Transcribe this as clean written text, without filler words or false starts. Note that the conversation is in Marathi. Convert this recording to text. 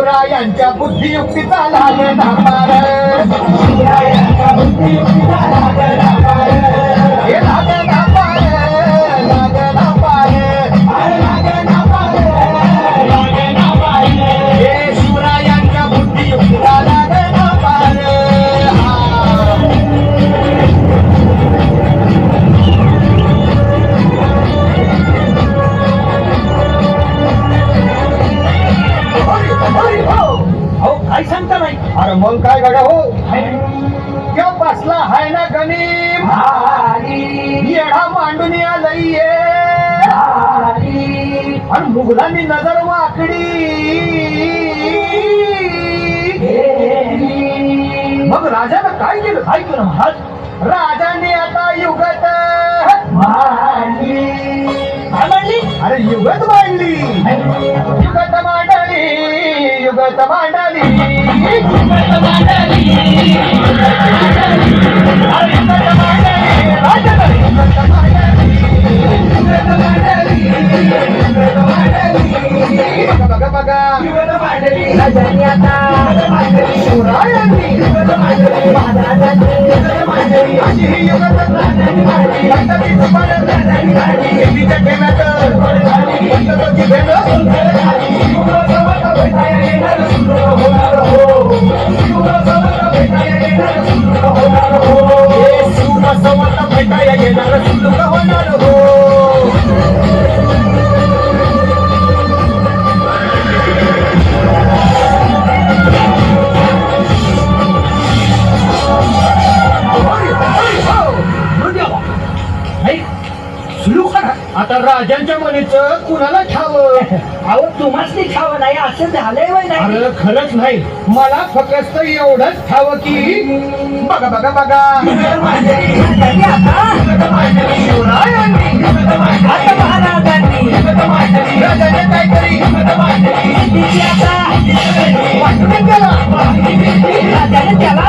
शिवरायांच्या बुद्धियुक्तीचा लागला पार, शिवरायांच्या बुद्धियुक्तीचा लागला पार, हे लागला पार, लागला पार, लागला पार, लागला पार, हे शिवरायांच्या बुद्धियुक्तीचा लागला पार. काय सांगता नाही? अरे मग काय गड्या हो, क्या बसला हाय ना गणिम, येडा मांडून आलंय, आणि मुघलांनी नजर वाकडी, मग राजानं काय केलं? काय केलं महाराज? राजाने आता युगत काय मांडली? अरे युगत मांडली, युगत मांडली, युगत मांडली, युगत मांडली, युगत मांडली, राजाने युगत मांडली, युगत मांडली, युगत मांडली, बघा बघा युगत मांडली, राजाने आता युगत मांडली, शिवरायांनी युगत मांडली, महाराजांनी युगत मांडली, अशी ही युगत मांडली, गणपतीचं पालन राजांनी काढली, देवीच्या ठेव्यात गणपतीची भेट शिवरायांच्या भेटाया येणार सुंदर होणार हो, शिवरायांच्या भेटाया येणार सुंदर होणार हो, हे शिवरायांच्या भेटाया येणार सुंदर होणार हो. आता राजांच्या मनीचं कुणाला ठावं? अहो तुम्हाच नाही ठाव नाही, असं झालंय वय नाही. अरे खरंच नाही, मला फक्त एवढंच ठावं की बघा बघा बघा राजांनी आता शिवरायांनी आता महाराजांनी राजाने काहीतरी सिद्धीची आता वाटून केला, राजाने त्याला